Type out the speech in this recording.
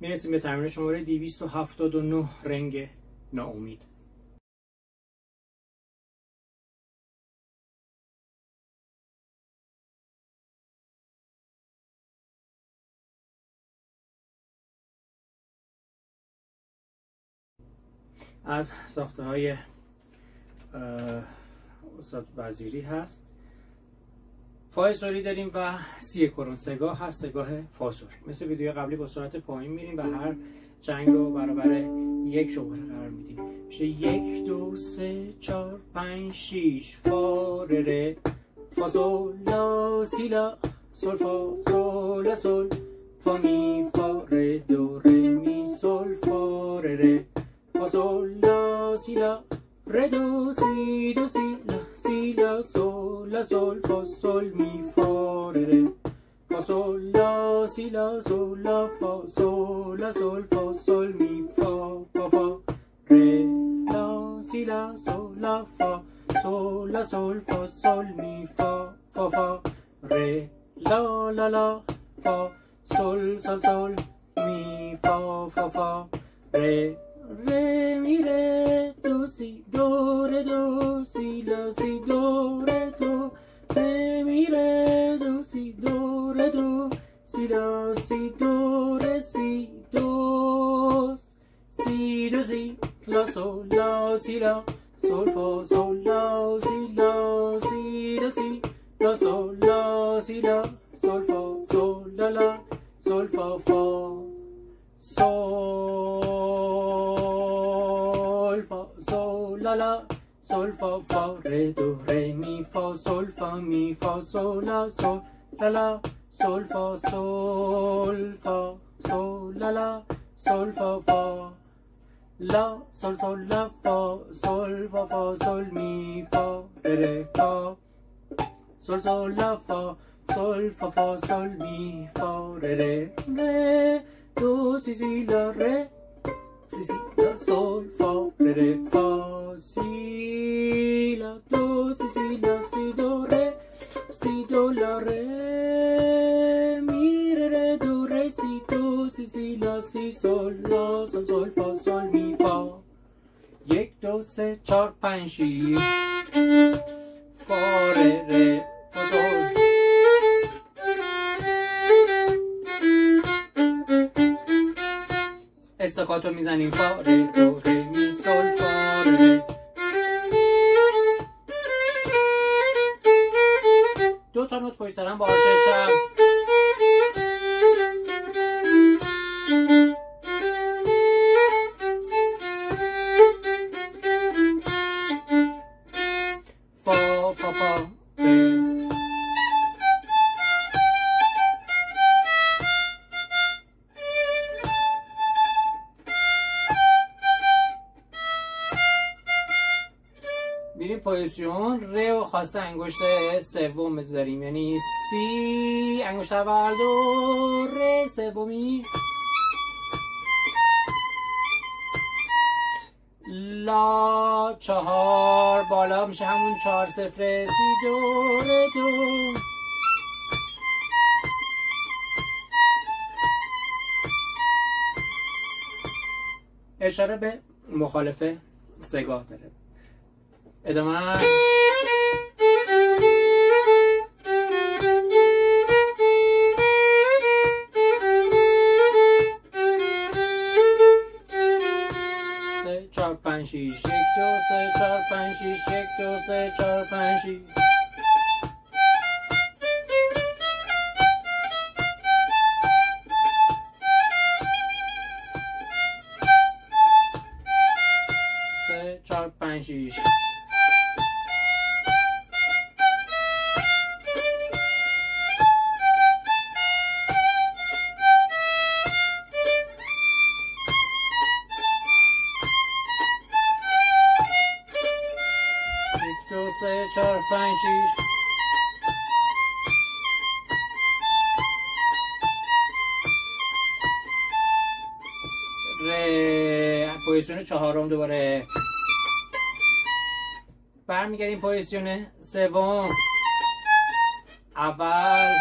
میرسیم به تمرین شماره 279 رنگ ناامید. از ساخته های استاد وزیری هست. فای سوری داریم و سی کرون سگاه هست، سگاه فا سوری. مثل ویدیو قبلی با سرعت پایین میریم و هر جنگ رو برابر یک شماره قرار میدیم. میشه 1 2 3 4 5 6 فا ره فا سول لا سی لا سول فا سول لا سول فا می فا ره دو ره می سول فا ره فا سول لا سی لا ره دو سی لا سی لا سول لا سول فا سول می فا ره فا سول لا سی لا سول لا فا سول لا سول فا سول می فا فا فا ره لا سی لا سول لا فا سول لا سول فا سول می فا فا فا ره لا لا لا فا سول سول سول می فا فا فا ره ره می ره دو سی دو ره دو سی لا سی دو ره دو ره می ره دو سی دو ره دو سی لا سی دو ره سی دو سی دو سی لا سول لا سی لا سول فا سول لا سی لا سی دو سی لا سول لا سی لا سول فا سول لا لا سول فا فا سول فا سول لا لا سول فا فا ره دو ره می فا سول فا می فا سول لا سول لا لا سول فا سول فا سول لا لا سول فا فا لا سول سول لا فا سول فا فا سول می فا ره فا سول سول لا فا سول فا فا سول می فا ره دو سی لا ره سی لا سول فا ره فا سی لا دو سی لا سی دو ره سی دو لا ره می ره دو ره سی دو سی لا سی سول لا سول سول فا سول می فا 1 2 3 4 5 6 فا ره فا سول استاکاتو میزنیم فا ره دو ره می سول فا ره. دو تا نوت پشت سرم با آششم. فا فا فا میریم پوزیشن ره و خواسته انگشت سوم بذاریم، یعنی سی انگشت اول دو ره سومی لا 4 بالا میشه همون 4 0 سی دو ره دو اشاره به مخالف سگاه داره. ادامه سه چهار پنج شیش 1 2 3 4 5 6 1 2 3 4 5 6 3 4 5 6 2 3 4 5 6 ره پوزیشن چهارم دوباره برمیگردیم پوزیشن سوم اول